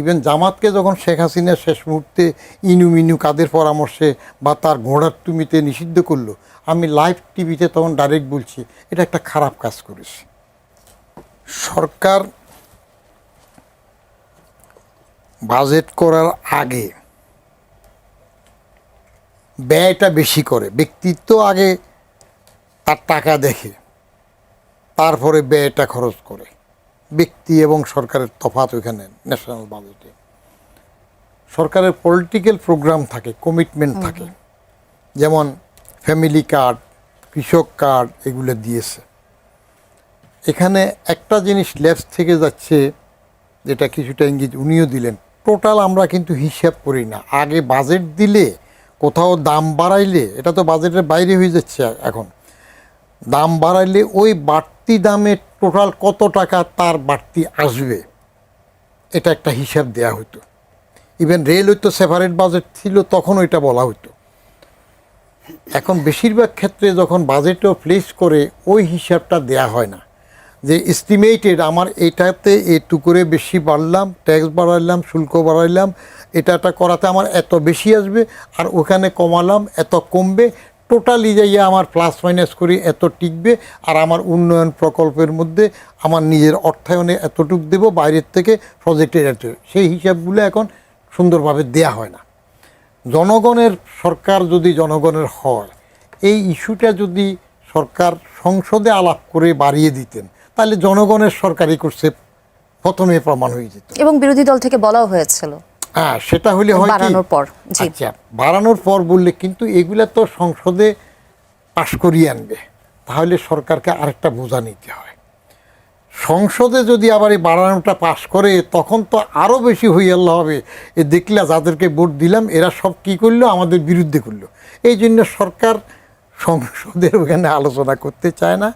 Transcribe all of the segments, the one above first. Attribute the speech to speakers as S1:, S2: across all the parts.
S1: Even জামাতকে যখন শেখ হাসিনা শেষ মুহূর্তে ইনুমিনু কাদের পরামর্শে বা তার ঘোড়ার তুমিতে নিষিদ্ধ করলো, আমি লাইভ টিভিতে তখন ডাইরেক্ট বলছি এটা একটা খারাপ কাজ করেছে। সরকার বাজেট করার আগে ব্যয়টা বেশি করে, ব্যক্তিত্ব আগে তার টাকা দেখে তারপরে ব্যয়টা খরচ করে। ব্যক্তি এবং সরকারের তফাৎ ওইখানে। ন্যাশনাল বাজেটে সরকারের পলিটিক্যাল প্রোগ্রাম থাকে, কমিটমেন্ট থাকে, যেমন ফ্যামিলি কার্ড, কৃষক কার্ড, এগুলো দিয়েছে। এখানে একটা জিনিস লেফট থেকে যাচ্ছে, যেটা কিছুটা ইঙ্গিত উনিও দিলেন, টোটাল আমরা কিন্তু হিসাব করি না। আগে বাজেট দিলে কোথাও দাম বাড়াইলে, এটা তো বাজেটের বাইরে হয়ে যাচ্ছে এখন, দাম বাড়াইলে ওই বাড়তি দামে টোটাল কত টাকা তার বাড়তি আসবে এটা একটা হিসাব দেয়া হতো। ইভেন রেলওয়ে তো সেপারেট বাজেট ছিল, তখন ওইটা বলা হতো। এখন বেশিরভাগ ক্ষেত্রে যখন বাজেটও প্লেস করে ওই হিসাবটা দেয়া হয় না, যে এস্টিমেটেড আমার এটাতে একটু করে বেশি বাড়লাম, ট্যাক্স বাড়াইলাম, শুল্ক বাড়াইলাম, এটা করাতে আমার এত বেশি আসবে, আর ওখানে কমালাম এত কমবে, টোটালি যাইয়া আমার প্লাস মাইনাস করি এত টিকবে, আর আমার উন্নয়ন প্রকল্পের মধ্যে আমার নিজের অর্থায়নে এতটুক দেব, বাইরের থেকে প্রজেক্টের এত, সেই হিসাবগুলো এখন সুন্দরভাবে দেয়া হয় না। জনগণের সরকার যদি জনগণের হয়, এই ইস্যুটা যদি সরকার সংসদে আলাপ করে বাড়িয়ে দিতেন, তাহলে জনগণের সরকারই করছে প্রথমে প্রমাণ হয়ে যেত।
S2: এবং বিরোধী দল থেকে বলাও হয়েছিল,
S1: হ্যাঁ, সেটা হলে হয়
S2: বাড়ানোর পর।
S1: আচ্ছা, বাড়ানোর পর বললে, কিন্তু এগুলা তো সংসদে পাশ করিয়ে আনবে, তাহলে সরকারকে আরেকটা বোঝা নিতে হয়। সংসদে যদি আবার এই বাড়ানোটা পাশ করে, তখন তো আরও বেশি হয়ে আল্লাহ হবে, এ দেখলা যাদেরকে ভোট দিলাম এরা সব কী করলো, আমাদের বিরুদ্ধে করলো। এই জন্য সরকার সংসদের ওখানে আলোচনা করতে চায় না,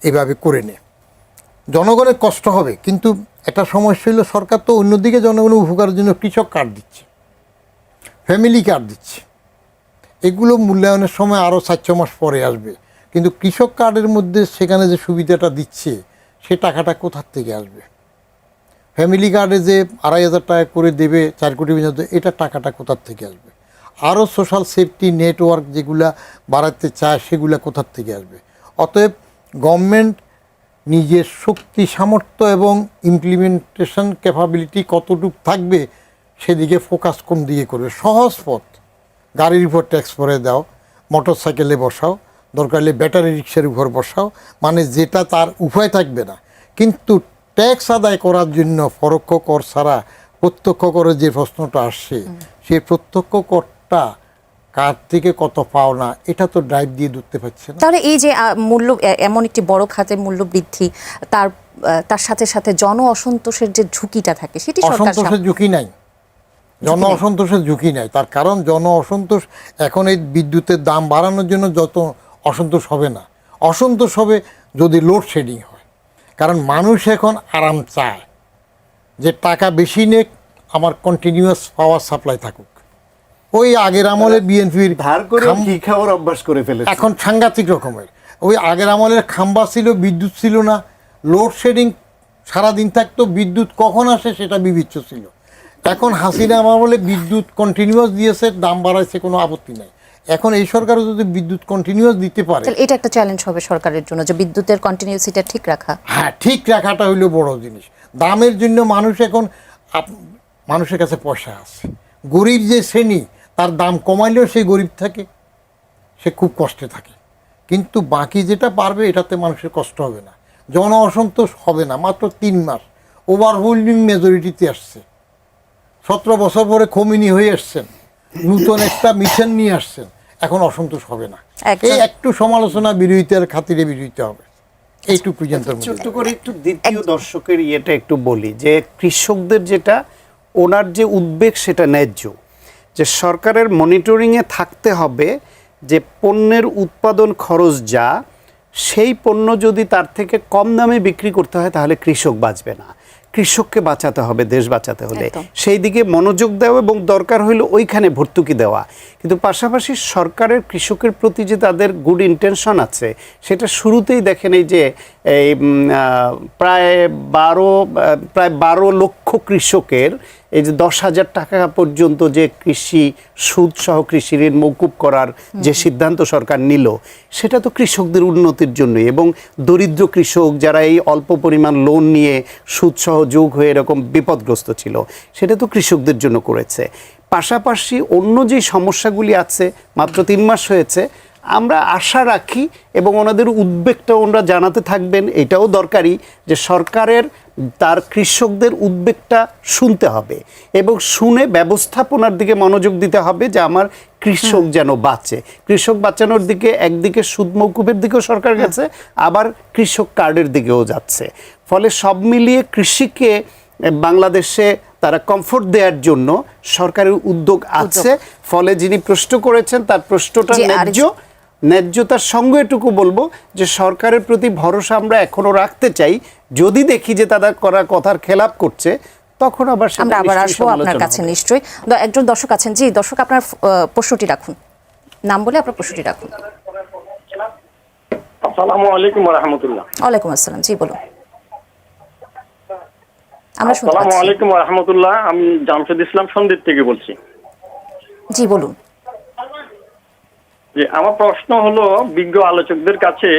S1: এভাবে করে নে, জনগণের কষ্ট হবে। কিন্তু একটা সমস্যা হলো, সরকার তো অন্যদিকে জনগণের উপকারের জন্য কৃষক কার্ড দিচ্ছে, ফ্যামিলি কার্ড দিচ্ছে, এগুলো মূল্যায়নের সময় আরও 4-6 মাস পরে আসবে। কিন্তু কৃষক কার্ডের মধ্যে সেখানে যে সুবিধাটা দিচ্ছে, সে টাকাটা কোথার থেকে আসবে? ফ্যামিলি কার্ডে যে 2,500 টাকা করে দেবে 4 কোটি পর্যন্ত, এটা টাকাটা কোথার থেকে আসবে? আরও সোশ্যাল সেফটি নেটওয়ার্ক যেগুলা বাড়াতে চায়, সেগুলা কোথার থেকে আসবে? অতএব গভর্নমেন্ট নিজের শক্তি, সামর্থ্য এবং ইমপ্লিমেন্টেশন ক্যাপাবিলিটি কতটুকু থাকবে, সেদিকে ফোকাস কোন দিকে করবে। সহজ পথ, গাড়ির উপর ট্যাক্স ভরে দাও, মোটর সাইকেলে বসাও, দরকার হলে ব্যাটারি রিক্সার উপর বসাও, মানে যেটা তার উপায় থাকবে না। কিন্তু ট্যাক্স আদায় করার জন্য পরোক্ষ কর ছাড়া প্রত্যক্ষ করের যে প্রশ্নটা আসছে, সেই প্রত্যক্ষ করটা কার থেকে কত পাও না, এটা তো ড্রাইভ দিয়ে ধরতে পারছে না।
S2: তাহলে এই যে মূল্য, এমন একটি বড় খাতের মূল্য বৃদ্ধি, তার সাথে সাথে জন অসন্তোষের যে ঝুঁকিটা থাকে, সেটি
S1: অসন্তোষের ঝুঁকি নাই, জন অসন্তোষের ঝুঁকি নাই। তার কারণ জন অসন্তোষ এখন এই বিদ্যুতের দাম বাড়ানোর জন্য যত অসন্তোষ হবে না, অসন্তোষ হবে যদি লোডশেডিং হয়। কারণ মানুষ এখন আরাম চায়, যে টাকা বেশি নেক, আমার কন্টিনিউয়াস পাওয়ার সাপ্লাই থাকুক। ওই আগের আমলে বিএনপির
S3: ধার করে ঘি খাওয়ার অভ্যাস করে ফেলেছে
S1: এখন সাংঘাতিক রকমের। ওই আগের আমলের খাম্বা ছিল, বিদ্যুৎ ছিল না, লোডশেডিং সারাদিন থাকতো, বিদ্যুৎ কখন আসে সেটা বিবেচ্য ছিল। এখন হাসিনা আমলে বিদ্যুৎ কন্টিনিউয়াস দিয়েছে, দাম বাড়াইছে, কোনো আপত্তি নাই। এখন এই সরকারও যদি বিদ্যুৎ কন্টিনিউয়াস দিতে পারে,
S2: এটা একটা চ্যালেঞ্জ হবে সরকারের জন্য, যে বিদ্যুতের কন্টিনিউসিটা ঠিক রাখা।
S1: হ্যাঁ, ঠিক রাখাটা হইলো বড় জিনিস। দামের জন্য মানুষ এখন, মানুষের কাছে পয়সা আছে, গরিব যে শ্রেণী, তার দাম কমাইলেও সেই গরিব থাকে, সে খুব কষ্টে থাকে। কিন্তু বাকি যেটা পারবে, এটাতে মানুষের কষ্ট হবে না, জন অসন্তোষ হবে না। মাত্র 3 মাস ওভারওয়েলমিং মেজরিটিতে আসছে। 17 বছর পরে খমিনি হয়ে আসছেন, নূতন একটা মিশন নিয়ে আসছেন, এখন অসন্তোষ হবে না। এই একটু সমালোচনা বিরোধিতার খাতিরে বিরোধিতা হবে, এইটুকু পর্যন্ত।
S3: ছোট্ট করে একটু দ্বিতীয় দর্শকের ইয়েটা একটু বলি, যে কৃষকদের যেটা, ওনার যে উদ্বেগ সেটা ন্যায্য, যে সরকারের মনিটরিংয়ে থাকতে হবে যে পণ্যের উৎপাদন খরচ যা, সেই পণ্য যদি তার থেকে কম দামে বিক্রি করতে হয়, তাহলে কৃষক বাঁচবে না। কৃষককে বাঁচাতে হবে, দেশ বাঁচাতে হলে
S2: একদম।
S3: সেই দিকে মনোযোগ দেওয়া এবং দরকার হইলে ওইখানে ভর্তুকি দেওয়া। কিন্তু পাশাপাশি সরকারের কৃষকের প্রতি যে তাদের গুড ইন্টেনশন আছে সেটা শুরুতেই দেখেন এই যে এই প্রায় 12 লক্ষ কৃষকের এই যে 10,000 টাকা পর্যন্ত যে কৃষি সুদ সহ কৃষি ঋণ মওকুফ করার যে সিদ্ধান্ত সরকার নিল, সেটা তো কৃষকদের উন্নতির জন্যই, এবং দরিদ্র কৃষক যারা এই অল্প পরিমাণ লোন নিয়ে সুদ সহ যোগ হয়ে এরকম বিপদগ্রস্ত ছিল, সেটা তো কৃষকদের জন্য করেছে। পাশাপাশি অন্য যে সমস্যাগুলি আছে, মাত্র 3 মাস হয়েছে, আমরা আশা রাখি এবং ওনাদের উদ্বেগটা ওনারা জানাতে থাকবেন। এটাও দরকারি যে সরকারের তার কৃষকদের উদ্বেগটা শুনতে হবে এবং শুনে ব্যবস্থাপনার দিকে মনোযোগ দিতে হবে যে আমার কৃষক যেন বাঁচে। কৃষক বাঁচানোর দিকে একদিকে সুদ মওকুফের দিকেও সরকার গেছে, আবার কৃষক কার্ডের দিকেও যাচ্ছে। ফলে সব মিলিয়ে কৃষিকে বাংলাদেশে তারা কমফোর্ট দেওয়ার জন্য সরকারের উদ্যোগ আছে। ফলে যিনি প্রশ্ন করেছেন তার প্রশ্নটা ন্যায্যতার সঙ্গে এটুকু বলবো যে সরকারের প্রতি ভরসা আমরা এখনো রাখতে চাই। যদি দেখি যে তারা করা কথার খেলাপ করছে, তখন আবার
S2: আমরা আবার আসবো আপনার কাছে নিশ্চয়ই। একজন দর্শক আছেন, জি দর্শক, আপনার প্রশ্নটি রাখুন, নাম বলে আপনার প্রশ্নটি রাখুন।
S4: আসসালামু আলাইকুম ওয়া রাহমাতুল্লাহ।
S2: ওয়ালাইকুম আসসালাম, জি বলুন, আমরা শুনতে
S4: আসসালামু
S2: পাচ্ছি।
S4: আলাইকুম ওয়া রাহমাতুল্লাহ। আমি জামশেদ ইসলাম সন্দ্বীপ থেকে বলছি।
S2: জি বলুন।
S4: যে আমার প্রশ্ন হলো বিজ্ঞ আলোচকদের কাছে,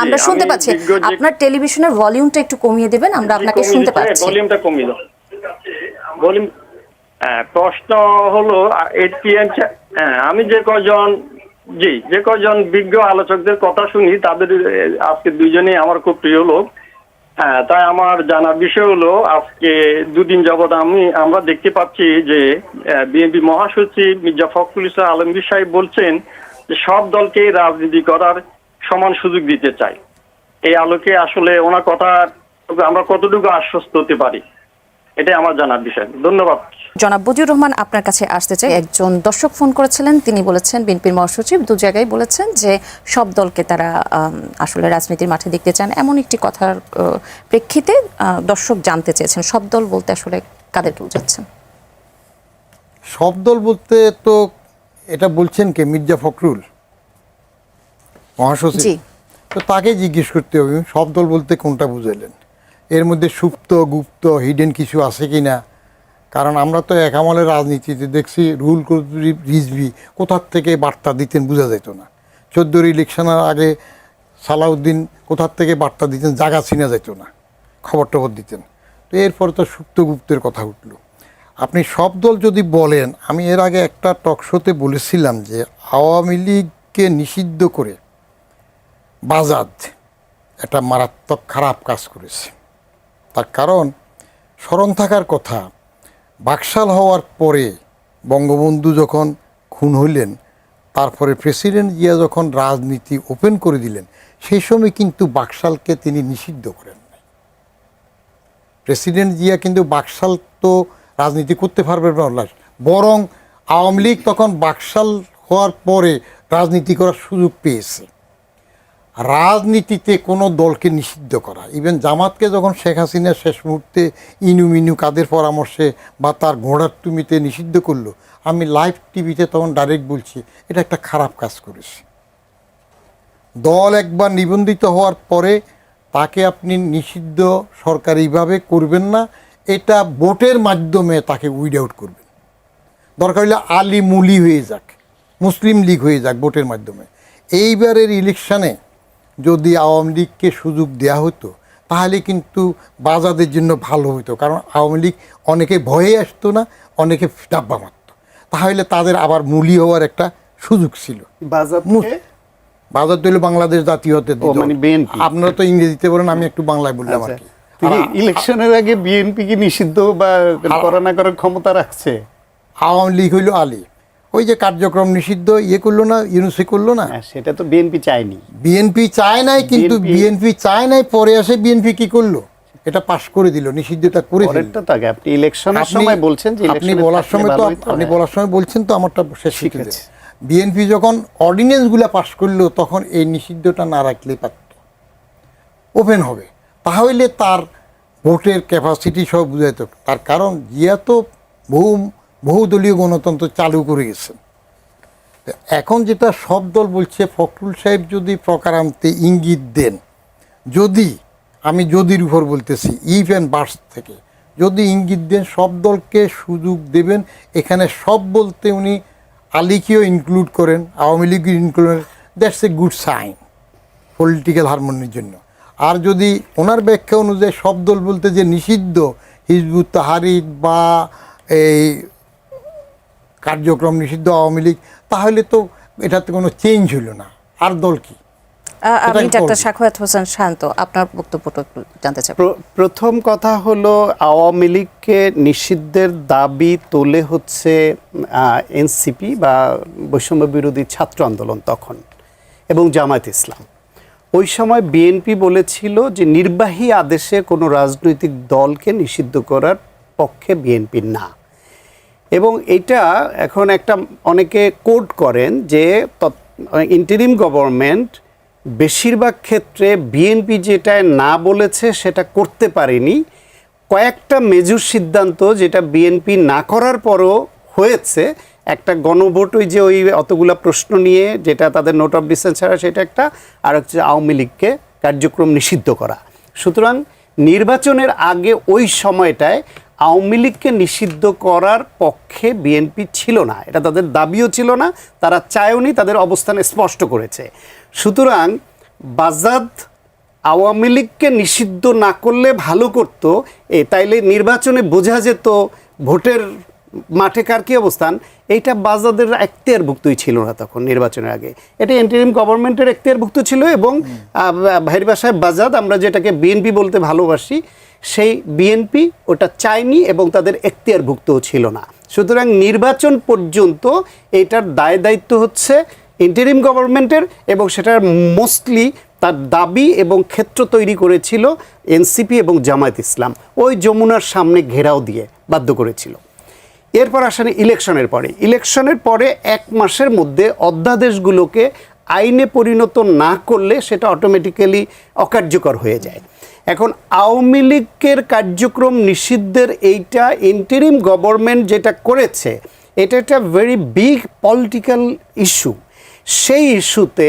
S2: আমরা শুনতে পাচ্ছি, আপনার টেলিভিশনের ভলিউমটা একটু কমিয়ে দেবেন, আমরা আপনাকে শুনতে পাচ্ছি।
S4: ভলিউমটা কমিয়ে দাও, ভলিউম। প্রশ্ন হলো আমি যে কজন বিজ্ঞ আলোচকদের কথা শুনি, তাদের আজকে দুইজনেই আমার খুব প্রিয় লোক। তাই আমার জানার বিষয় হলো, আজকে 2 দিন যাবৎ আমরা দেখতে পাচ্ছি যে বিএনপি মহাসচিব মির্জা ফখরুল ইসলাম আলমগীর সাহেব বলছেন যে সব দলকে রাজনীতি করার সমান সুযোগ দিতে চাই। এই আলোকে আসলে ওনার কথা আমরা কতটুকু আশ্বস্ত হতে পারি, এটাই আমার জানার বিষয়। ধন্যবাদ।
S2: জনাব বদিউর রহমান, আপনার কাছে আসতে চাই। একজন দর্শক ফোন করেছিলেন, তিনি বলেছেন বিএনপির মহাসচিব 2 জায়গায় বলেছেন যে সব দলকে তারা আসলে রাজনীতির মাঠে দেখতে চান। এমন একটি কথার প্রেক্ষিতে দর্শক জানতে চেয়েছেন, সব দল বলতে আসলে কাদেরকে বোঝাচ্ছেন?
S1: সব দল বলতে তো এটা বলছেন কে? মির্জা ফখরুল মহাসচিব।
S2: জি,
S1: তো তাকে জিজ্ঞেস করতে হবে সব দল বলতে কোনটা বুঝাইলেন, এর মধ্যে সুপ্ত গুপ্ত হিডেন কিছু আছে কি না। কারণ আমরা তো এক আমলের রাজনীতিতে দেখছি রুহুল কবির রিজভী কোথার থেকে বার্তা দিতেন বোঝা যেত না। 14 ইলেকশনের আগে সালাউদ্দিন কোথার থেকে বার্তা দিতেন জায়গা চিনা যেত না, খবর টবর দিতেন। তো এরপর তো সুপ্ত গুপ্তের কথা উঠল। আপনি সব দল যদি বলেন, আমি এর আগে একটা টক শোতে বলেছিলাম যে আওয়ামী লীগকে নিষিদ্ধ করে বাজাদ একটা মারাত্মক খারাপ কাজ করেছে। তার কারণ স্মরণ থাকার কথা, বাকশাল হওয়ার পরে বঙ্গবন্ধু যখন খুন হইলেন, তারপরে প্রেসিডেন্ট জিয়া যখন রাজনীতি ওপেন করে দিলেন, সেই সময় কিন্তু বাকশালকে তিনি নিষিদ্ধ করেন নাই। প্রেসিডেন্ট জিয়া কিন্তু বাকশাল তো রাজনীতি করতে পারবে না, বরং আওয়ামী লীগ তখন বাকশাল হওয়ার পরে রাজনীতি করার সুযোগ পেয়েছে। রাজনীতিতে কোনো দলকে নিষিদ্ধ করা, ইভেন জামাতকে যখন শেখ হাসিনা শেষ মুহূর্তে ইনুমিনু কাদের পরামর্শে বা তার ঘোড়ার তুমিতে নিষিদ্ধ করলো, আমি লাইভ টিভিতে তখন ডাইরেক্ট বলছি এটা একটা খারাপ কাজ করেছে। দল একবার নিবন্ধিত হওয়ার পরে তাকে আপনি নিষিদ্ধ সরকারিভাবে করবেন না, এটা ভোটের মাধ্যমে তাকে উইড আউট করবেন। দরকার হলে আলী মুলি হয়ে যাক, মুসলিম লীগ হয়ে যাক ভোটের মাধ্যমে। এইবারের ইলেকশানে যদি আওয়ামী লীগকে সুযোগ দেওয়া হতো তাহলে কিন্তু বাজাদের জন্য ভালো হতো। কারণ আওয়ামী লীগ অনেকে ভয়ে আসতো না, অনেকে ডাব্বা মারত, তাহলে তাদের আবার মূলি হওয়ার একটা সুযোগ ছিল। বাজার হলো বাংলাদেশ জাতীয়তাবাদী দল,
S3: মানে বিএনপি।
S1: আপনারা তো ইংরেজিতে বলেন, আমি একটু বাংলায় বললাম আর কি।
S3: ইলেকশনের আগে বিএনপি কি নিষিদ্ধ বা করা না করার ক্ষমতা রাখছে?
S1: আওয়ামী লীগ হইলো আলী, ওই যে কার্যক্রম নিষিদ্ধ করলো না, ইউনুসি করলো না,
S3: সেটা তো বিএনপি চায়নি।
S1: বিএনপি চায় নাই, কিন্তু বিএনপি চায় নাই, পরে আসে বিএনপি কি করলো, এটা পাশ করে দিল, নিষিদ্ধটা করে দিল।
S3: আপনি ইলেকশনের সময় বলছেন যে
S1: আপনি বলার সময় তো আপনি বলার সময় বলছেন তো আমারটা শেষ শিখে দেন। বিএনপি যখন অর্ডিন্যান্সগুলো পাশ করলো তখন এই নিষিদ্ধটা না রাখলেই পারত, ওপেন হবে। তাহলে তার ভোটের ক্যাপাসিটি সব বুঝাইত। তার কারণ জিয়া তো বহুদলীয় গণতন্ত্র চালু করে গেছেন। এখন যেটা সব দল বলছে, ফখরুল সাহেব যদি প্রকারান্তে ইঙ্গিত দেন, যদি আমি যদির উপর বলতেছি ইফ অ্যান্ড বার্স থেকে, যদি ইঙ্গিত দেন সব দলকে সুযোগ দেবেন, এখানে সব বলতে উনি আলীকেও ইনক্লুড করেন, আওয়ামী লীগকে ইনক্লুড করেন, that's a good sign political হারমোনির জন্য। আর যদি ওনার ব্যাখ্যা অনুযায়ী সব দল বলতে যে নিষিদ্ধ হিজবুত তাহরিক বা এই কার্যক্রম নিষিদ্ধ আওয়ামী লীগ, তাহলে তো এটাতে কোনো চেঞ্জ হলো না, আর দল কি?
S2: আমি
S1: সেটাই
S2: ডাক্তার
S1: বলবো।
S2: সাখাওয়াত হোসেন শান্ত, আপনার বক্তব্যটা একটু জানতে চাই।
S3: প্রথম কথা হলো, আওয়ামী লীগকে নিষিদ্ধের দাবি তোলে হচ্ছে এনসিপি বা বৈষম্য বিরোধী ছাত্র আন্দোলন তখন, এবং জামায়াত ইসলাম। ওই সময় বিএনপি বলেছিল যে নির্বাহী আদেশে কোনো রাজনৈতিক দলকে নিষিদ্ধ করার পক্ষে বিএনপি না। এবং এটা এখন একটা অনেকে কোট করেন যে ইন্টারিম গভর্নমেন্ট বেশিরভাগ ক্ষেত্রে বিএনপি যেটা না বলেছে সেটা করতে পারেনি। কয়েকটা মেজর সিদ্ধান্ত যেটা বিএনপি না করার পরও হয়েছে, একটা গণভোট, ওই যে ওই অতগুলা প্রশ্ন নিয়ে যেটা তাদের নোট অফ ডিসেন্ট ছাড়া সেটা একটা, আর হচ্ছে আওয়ামী লীগকে কার্যক্রম নিষিদ্ধ করা। সুতরাং নির্বাচনের আগে ওই সময়টায় আওয়ামী লীগকে নিষিদ্ধ করার পক্ষে বিএনপি ছিল না, এটা তাদের দাবিও ছিল না, তারা চায়ওনি, তাদের অবস্থান স্পষ্ট করেছে। সুতরাং বাজাদ আওয়ামী লীগকে নিষিদ্ধ না করলে ভালো করতো, তাইলে নির্বাচনে বোঝা যেত ভোটের মাঠে কার কী অবস্থান। এইটা বাজাদের এখতিয়ারভুক্তই ছিল না তখন নির্বাচনের আগে, এটা ইন্টারিম গভর্নমেন্টের এখতিয়ারভুক্ত ছিল। এবং ভাইয়ের বাসায় বাজাদ, আমরা যেটাকে বিএনপি বলতে ভালোবাসি, সেই বিএনপি ওটা চায়নি এবং তাদের এখতিয়ারভুক্তও ছিল না। সুতরাং নির্বাচন পর্যন্ত এটার দায় দায়িত্ব হচ্ছে ইন্টারিম গভর্নমেন্টের, এবং সেটার মোস্টলি তার দাবি এবং ক্ষেত্র তৈরি করেছিল এনসিপি এবং জামায়াত ইসলাম, ওই যমুনার সামনে ঘেরাও দিয়ে বাধ্য করেছিল। এরপর আসেন ইলেকশনের পরে 1 মাসের মধ্যে অধ্যাদেশগুলোকে আইনে পরিণত না করলে সেটা অটোমেটিক্যালি অকার্যকর হয়ে যায়। এখন আওয়ামী লীগের কার্যক্রম নিষিদ্ধের এইটা ইন্টারিম গভর্নমেন্ট যেটা করেছে, এটা একটা ভেরি বিগ পলিটিক্যাল ইস্যু। সেই ইস্যুতে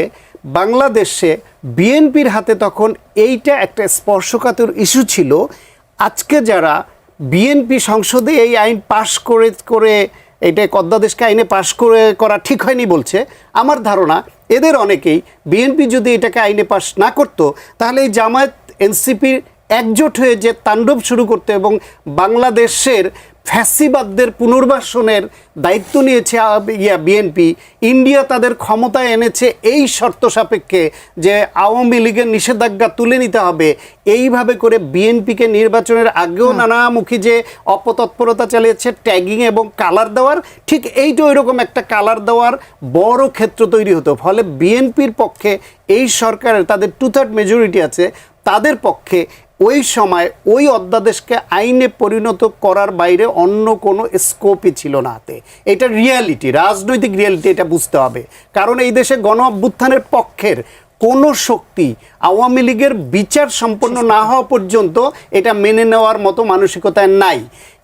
S3: বাংলাদেশে বিএনপির হাতে তখন এইটা একটা স্পর্শকাতর ইস্যু ছিল। আজকে যারা বিএনপি সংসদে এই আইন পাশ করে এটা অধ্যাদেশকে আইনে পাশ করা ঠিক হয়নি বলছে, আমার ধারণা এদের অনেকেই বিএনপি যদি এটাকে আইনে পাশ না করতো, তাহলে এই জামায়াত এনসিপির একজোট হয়ে যে তাণ্ডব শুরু করতে এবং বাংলাদেশের ফ্যাসিবাদদের পুনর্বাসনের দায়িত্ব নিয়েছে বিএনপি, ইন্ডিয়া তাদের ক্ষমতায় এনেছে এই শর্ত সাপেক্ষে যে আওয়ামী লীগের নিষেধাজ্ঞা তুলে নিতে হবে, এইভাবে করে বিএনপিকে নির্বাচনের আগেও নানামুখী যে অপতৎপরতা চালিয়েছে, ট্যাগিং এবং কালার দেওয়ার, ঠিক এইটা ওইরকম একটা কালার দেওয়ার বড় ক্ষেত্র তৈরি হতো। ফলে বিএনপির পক্ষে এই সরকারের, তাদের 2/3 মেজরিটি আছে, তাদের পক্ষে ওই সময় ওই অধ্যাদেশকে আইনে পরিণত করার বাইরে অন্য কোনো স্কোপই ছিল না হাতে। এটা রিয়ালিটি, রাজনৈতিক রিয়ালিটি, এটা বুঝতে হবে। কারণ এই দেশে গণ অভ্যুত্থানের পক্ষের কোনো শক্তি আওয়ামী লীগের বিচার সম্পন্ন না হওয়া পর্যন্ত এটা মেনে নেওয়ার মতো মানসিকতায় নাই।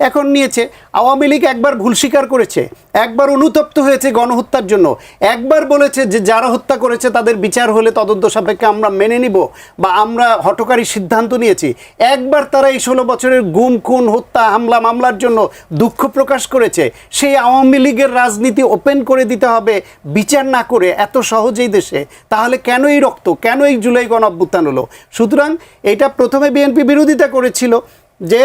S3: এখন নিয়েছে, আওয়ামী লীগ একবার ভুল স্বীকার করেছে, একবার অনুতপ্ত হয়েছে গণহত্যার জন্য, একবার বলেছে যে যারা হত্যা করেছে তাদের বিচার হলে তদন্ত সাপেক্ষে আমরা মেনে নিব বা আমরা হঠকারী সিদ্ধান্ত নিয়েছি। একবার তারা এই 16 বছরের গুম, খুন, হত্যা, হামলা, মামলার জন্য দুঃখ প্রকাশ করেছে। সেই আওয়ামী লীগের রাজনীতি ওপেন করে দিতে হবে বিচার না করে এত সহজেই দেশে, তাহলে কেন এই রক্ত, কেন এই জুলাই গণ অভ্যুত্থান হলো? সুতরাং এটা প্রথমে বিএনপি বিরোধিতা করেছিল যে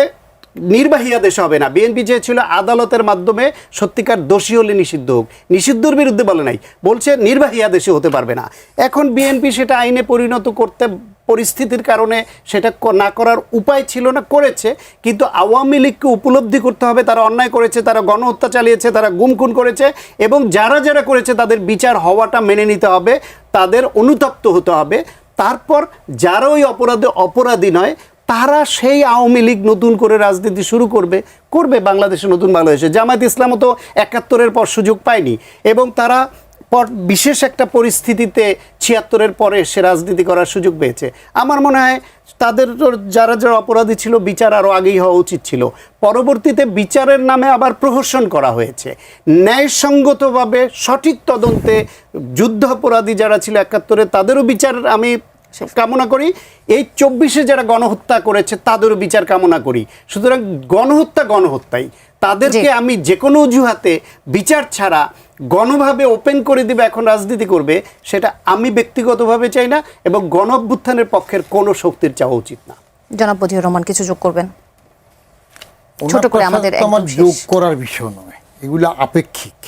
S3: নির্বাহী আদেশ হবে না, বিএনপি চেয়েছিল আদালতের মাধ্যমে সত্যিকার দোষী হলে নিষিদ্ধ হোক, নিষিদ্ধর বিরুদ্ধে বলে নাই, বলছে নির্বাহী আদেশে হতে পারবে না। এখন বিএনপি সেটা আইনে পরিণত করতে পরিস্থিতির কারণে সেটা না করার উপায় ছিল না, করেছে। কিন্তু আওয়ামী লীগকে উপলব্ধি করতে হবে তারা অন্যায় করেছে, তারা গণহত্যা চালিয়েছে, তারা গুম খুন করেছে, এবং যারা যারা করেছে তাদের বিচার হওয়াটা মেনে নিতে হবে, তাদের অনুতপ্ত হতে হবে। তারপর যারা ওই অপরাধী নয়, তারা সেই আওয়ামী লীগ নতুন করে রাজনীতি শুরু করবে বাংলাদেশে, নতুন বাংলাদেশে। জামায়াত ইসলামও তো 71-এর পর সুযোগ পায়নি, এবং তারা বিশেষ একটা পরিস্থিতিতে ৭৬-এর পরে সে রাজনীতি করার সুযোগ পেয়েছে। আমার মনে হয় তাদের যারা যারা অপরাধী ছিল বিচার আরও আগেই হওয়া উচিত ছিল। পরবর্তীতে বিচারের নামে আবার প্রহসন করা হয়েছে। ন্যায়সঙ্গতভাবে সঠিক তদন্তে যুদ্ধাপরাধী যারা ছিল ৭১-এ তাদেরও বিচার আমি কামনা করি, এই ২৪-এ যারা গণহত্যা করেছে তাদেরও বিচার কামনা করি। সুতরাং গণহত্যাই তাদেরকে আমি যে কোনো অজুহাতে বিচার ছাড়া গণভাবে ওপেন করে দিবে এখন রাজনীতি করবে, সেটা আমি ব্যক্তিগতভাবে চাই না এবং গণ অভ্যুত্থানের পক্ষের কোনো শক্তির চাওয়া উচিত না।
S2: জনাব বদিউর রহমান কিছু যোগ করবেন ছোট করে? আমাদের
S1: আমার যোগ করার বিষয় নয়, এগুলো আপেক্ষিক।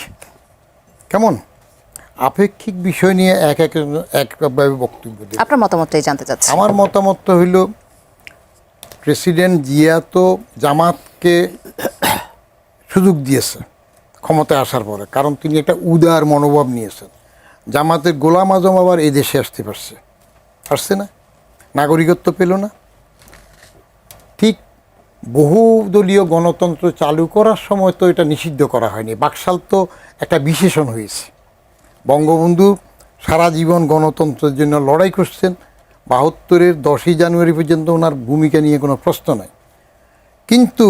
S1: কেমন আপেক্ষিক বিষয় নিয়ে একভাবে বক্তব্য দিই।
S2: আপনার মতামতটাই জানতে চাচ্ছি।
S1: আমার মতামত হইল প্রেসিডেন্ট জিয়া তো জামাতকে সুযোগ দিয়েছে ক্ষমতায় আসার পরে, কারণ তিনি একটা উদার মনোভাব নিয়েছেন। জামাতের গোলাম আজম আবার এই দেশে আসছে না, নাগরিকত্ব পেল না। ঠিক বহুদলীয় গণতন্ত্র চালু করার সময় তো এটা নিষিদ্ধ করা হয়নি, বাকশাল তো একটা বিশেষণ হয়েছে। বঙ্গবন্ধু সারা জীবন গণতন্ত্রের জন্য লড়াই করছেন, ৭২-এর 10ই জানুয়ারি পর্যন্ত ওনার ভূমিকা নিয়ে কোনো প্রশ্ন নাই। কিন্তু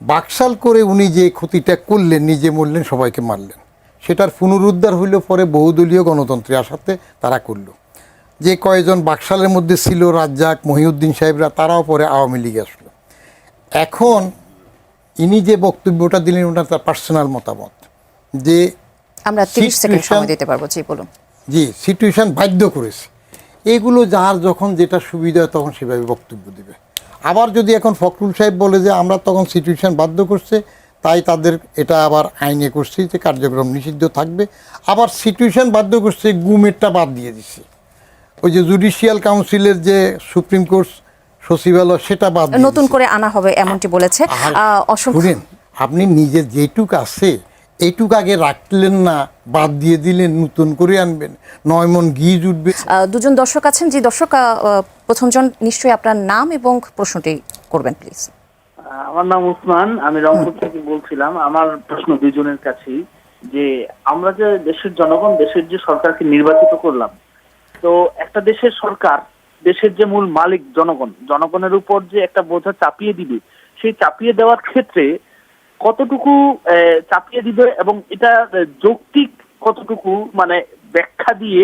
S1: বাকশাল করে উনি যে ক্ষতিটা করলেন, নিজে মরলেন, সবাইকে মারলেন, সেটার পুনরুদ্ধার হইল পরে বহুদলীয় গণতন্ত্রে আসাতে তারা করল। যে কয়েকজন বাকশালের মধ্যে ছিল, রাজ্জাক, মহিউদ্দিন সাহেবরা, তারাও পরে আওয়ামী লীগে আসলো। এখন ইনি যে বক্তব্যটা দিলেন ওটা তার পার্সোনাল মতামত, যে
S2: আমরা 30 সেকেন্ড সময় দিতে পারবো। জি বলুন।
S1: জি, সিচুয়েশন বাধ্য করেছে। এগুলো যার যখন যেটা সুবিধা হয় তখন সেভাবে বক্তব্য দিবে। আবার যদি এখন ফখরুল সাহেব বলে যে আমরা তখন সিচুয়েশন বাধ্য করছে, তাই তাদের এটা আবার আইনে করছি যে কার্যক্রম নিষিদ্ধ থাকবে, আবার সিচুয়েশন বাধ্য করছে গুমেরটা বাদ দিয়ে দিচ্ছে, ওই যে জুডিশিয়াল কাউন্সিলের যে সুপ্রিম কোর্ট সচিবালয় সেটা বাদ দিয়ে
S2: নতুন করে আনা হবে এমনটি বলেছে।
S1: শুনেন, আপনি নিজে যেটুক আছে এইটুক আগে রাখলেন না, বাদ দিয়ে দিলেন, নতুন করে আনবেন, 9 মণ ঘি জুটবে।
S2: দুজন দর্শক আছেন। জি দর্শক, প্রথমজন নিশ্চয়ই আপনার নাম এবং প্রশ্নটি করবেন প্লিজ।
S5: আমার নাম উসমান, আমি রংপুর থেকে বলছিলাম। আমার প্রশ্ন দুজনের কাছেই, যে আমরা যে দেশের জনগণ, দেশের যে সরকারকে নির্বাচিত করলাম, তো একটা দেশের সরকার, দেশের যে মূল মালিক জনগণ, জনগণের উপর যে একটা বোঝা চাপিয়ে দিবে, সেই চাপিয়ে দেওয়ার ক্ষেত্রে কতটুকু চাপিয়ে দিবে এবং এটা যৌক্তিক কতটুকু, মানে ব্যাখ্যা দিয়ে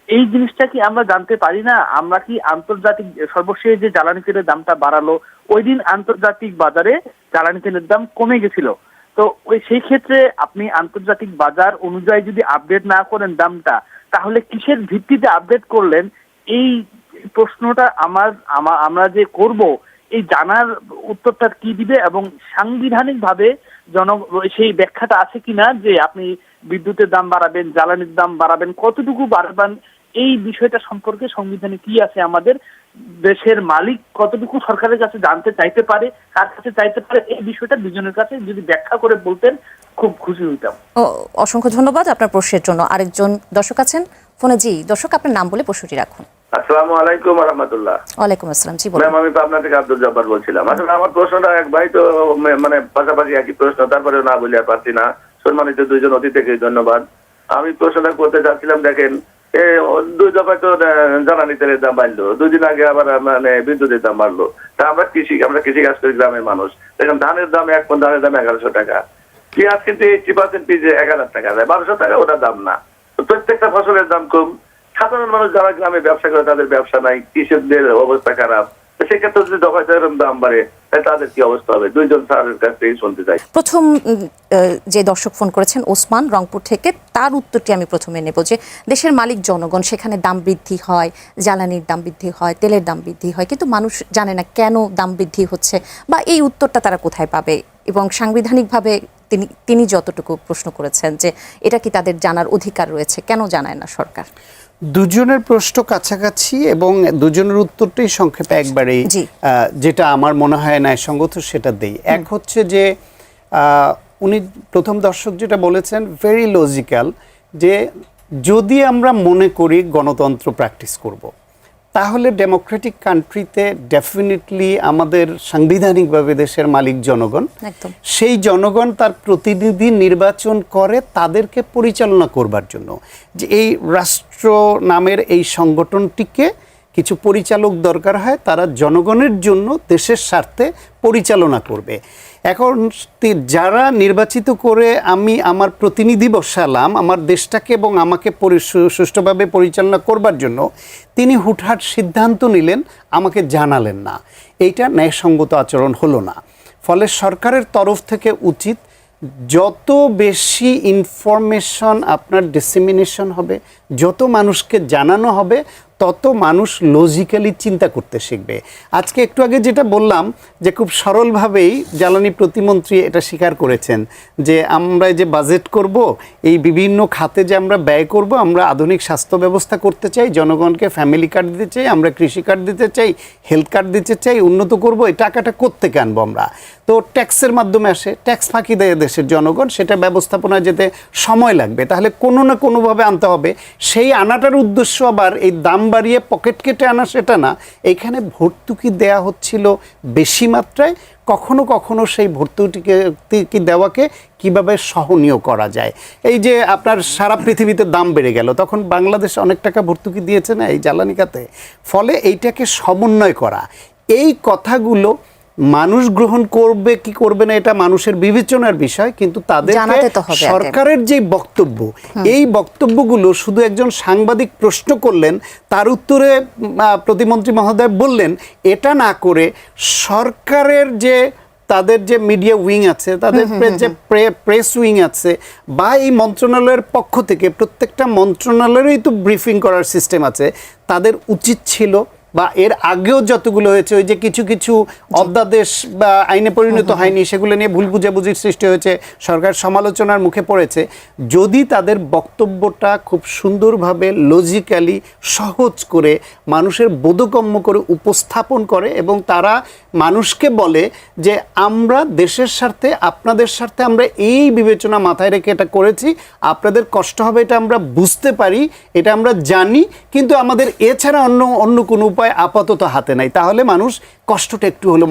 S5: এই জিনিসটা কি আমরা জানতে পারি না? আমরা কি আন্তর্জাতিক সর্বশেষ যে জ্বালানি তেলের দামটা বাড়ালো, ওই দিন আন্তর্জাতিক বাজারে জ্বালানি তেলের দাম কমে গেছিল। তো ওই সেই ক্ষেত্রে আপনি আন্তর্জাতিক বাজার অনুযায়ী যদি আপডেট না করেন দামটা, তাহলে কিসের ভিত্তিতে আপডেট করলেন? এই প্রশ্নটা আমরা যে করব, এই জানার উত্তরটা কি দিবে এবং সাংবিধানিক ভাবে সেই ব্যাখ্যাটা আছে কিনা যে আপনি বিদ্যুতের দাম বাড়াবেন, জ্বালানির দাম বাড়াবেন, কতটুকু বাড়াবেন, এই বিষয়টা সম্পর্কে সংবিধানে কি আছে? আমাদের দেশের মালিক কতটুকু সরকারের কাছে জানতে চাইতে পারে, কার কাছে চাইতে পারে, এই বিষয়টা দুজনের কাছে যদি ব্যাখ্যা করে বলতেন খুব খুশি হইতাম।
S2: অসংখ্য ধন্যবাদ আপনার প্রশ্নের জন্য। আরেকজন দর্শক আছেন ফোনে। জি দর্শক, আপনার নাম বলে প্রশ্নটি রাখুন।
S6: আসসালামু আলাইকুম ওয়া রাহমাতুল্লাহ।
S2: ওয়ালাইকুম আসসালাম। জি বলুন।
S6: ম্যাম, আমি পাবনা থেকে আব্দুল জব্বার বলছিলাম। আসলে আমার প্রশ্নটা এক ভাই তো মানে পাশাপাশি একই প্রশ্ন, তারপরে না বলে আর পারছি না। সম্মানিত দুইজন অতিথিকে ধন্যবাদ। আমি প্রশ্নটা করতে চাচ্ছিলাম, দেখেন 2 দফায় তো জ্বালানি তেলের দাম বাড়লো, 2 দিন আগে আবার মানে বিদ্যুতের দাম বাড়লো। তা আমরা কৃষি কাজ করি, গ্রামের মানুষ। দেখেন ধানের দাম, 1 মণ ধানের দাম 1100 টাকা, পেঁয়াজ কিন্তু 80% পিজে 1000 টাকা দেয়, 1200 টাকা ওটা দাম না। প্রত্যেকটা ফসলের দাম কম। সাধারণ মানুষ যারা গ্রামে ব্যবসা করে তাদের ব্যবসা নাই, কৃষকদের অবস্থা খারাপ। সেক্ষেত্রে যদি দফায় এরকম দাম বাড়ে তাদের কি অবস্থা হবে? দুইজন স্যারের কাছ থেকে শুনতে চাই।
S2: প্রথম যে দর্শক ফোন করেছেন ওসমান রংপুর থেকে, তার উত্তরটি আমি প্রথমে নেব। যে দেশের মালিক জনগণ, সেখানে দাম বৃদ্ধি হয়, জ্বালানির দাম বৃদ্ধি হয়, তেলের দাম বৃদ্ধি হয়, কিন্তু মানুষ জানে না কেন দাম বৃদ্ধি হচ্ছে বা এই উত্তরটা তারা কোথায় পাবে। এবং সাংবিধানিকভাবে তিনি যতটুকু প্রশ্ন করেছেন যে এটা কি তাদের জানার অধিকার রয়েছে, কেন জানায় না সরকার?
S3: দুজনের প্রশ্ন কাছাকাছি এবং দুজনের উত্তরটাই সংক্ষেপে একবারে যেটা আমার মনে হয় ন্যায়সঙ্গত সেটা দেই। এক হচ্ছে যে উনি প্রথম দর্শক যেটা বলেছেন ভেরি লজিক্যাল, যে যদি আমরা মনে করি গণতন্ত্র প্র্যাকটিস করব, তাহলে ডেমোক্রেটিক কান্ট্রিতে ডেফিনেটলি আমাদের সাংবিধানিকভাবে দেশের মালিক জনগণ।
S2: একদম।
S3: সেই জনগণ তার প্রতিনিধি নির্বাচন করে তাদেরকে পরিচালনা করবার জন্য, যে এই রাষ্ট্র নামের এই সংগঠনটিকে কিছু পরিচালক দরকার হয়, তারা জনগণের জন্য দেশের স্বার্থে পরিচালনা করবে। এখন যারা নির্বাচিত করে আমি আমার প্রতিনিধি বসালাম আমার দেশটাকে এবং আমাকে সুষ্ঠুভাবে পরিচালনা করবার জন্য, তিনি হুটহাট সিদ্ধান্ত নিলেন, আমাকে জানালেন না। এইটা ন্যায়সঙ্গত আচরণ হলো না। ফলে সরকারের তরফ থেকে উচিত যত বেশি ইনফরমেশন আপনার ডিসেমিনেশন হবে, যত মানুষকে জানানো হবে, তত মানুষ লজিক্যালি চিন্তা করতে শিখবে। আজকে একটু আগে যেটা বললাম যে খুব সরলভাবেই জ্বালানি প্রতিমন্ত্রী এটা স্বীকার করেছেন যে আমরা যে বাজেট করব, এই বিভিন্ন খাতে যে আমরা ব্যয় করব, আমরা আধুনিক স্বাস্থ্য ব্যবস্থা করতে চাই, জনগণকে ফ্যামিলি কার্ড দিতে চাই, আমরা কৃষি কার্ড দিতে চাই, হেলথ কার্ড দিতে চাই, উন্নত করব, এই টাকাটা কোত্থেকে আনবো আমরা? তো ট্যাক্সের মাধ্যমে আসে, ট্যাক্স ফাঁকি দেয় দেশের জনগণ, সেটা ব্যবস্থাপনায় যেতে সময় লাগবে, তাহলে কোনো না কোনোভাবে আনতে হবে। সেই আনাটার উদ্দেশ্য আবার এই দাম বাড়িয়ে পকেট কেটে আনা সেটা না, এইখানে ভর্তুকি দেয়া হচ্ছিল বেশি মাত্রায়। কখনো কখনো সেই ভর্তুকি দেওয়াকে কিভাবে সহনীয় করা যায়, এই যে আপনার সারা পৃথিবীতে দাম বেড়ে গেল, তখন বাংলাদেশ অনেক টাকা ভর্তুকি দিয়েছে না এই জ্বালানি খাতে। ফলে এইটাকে সমন্বয় করা, এই কথাগুলো মানুষ গ্রহণ করবে কি করবে না এটা মানুষের বিবেচনার বিষয়, কিন্তু তাদেরকে সরকারের যে বক্তব্য, এই বক্তব্যগুলো শুধু একজন সাংবাদিক প্রশ্ন করলেন, তার উত্তরে প্রতিমন্ত্রী মহোদয় বললেন, এটা না করে সরকারের যে তাদের যে মিডিয়া উইং আছে, তাদের যে প্রেস উইং আছে, বা এই মন্ত্রণালয়ের পক্ষ থেকে প্রত্যেকটা মন্ত্রণালয়েরই তো ব্রিফিং করার সিস্টেম আছে, তাদের উচিত ছিল, বা এর আগেও যতগুলো হয়েছে, ওই যে কিছু কিছু অধ্যাদেশ বা আইনে পরিণত হয়নি, সেগুলো নিয়ে ভুল বুঝাবুঝির সৃষ্টি হয়েছে, সরকার সমালোচনার মুখে পড়েছে, যদি তাদের বক্তব্যটা খুব সুন্দরভাবে লজিক্যালি সহজ করে মানুষের বোধগম্য করে উপস্থাপন করে এবং তারা মানুষকে বলে যে আমরা দেশের স্বার্থে, আপনাদের স্বার্থে আমরা এই বিবেচনা মাথায় রেখে এটা করেছি, আপনাদের কষ্ট হবে এটা আমরা বুঝতে পারি, এটা আমরা জানি, কিন্তু আমাদের এছাড়া অন্য কোনো উপায় আপাতত হাতে নাই, তাহলে মানুষ কষ্টটা একটু হলো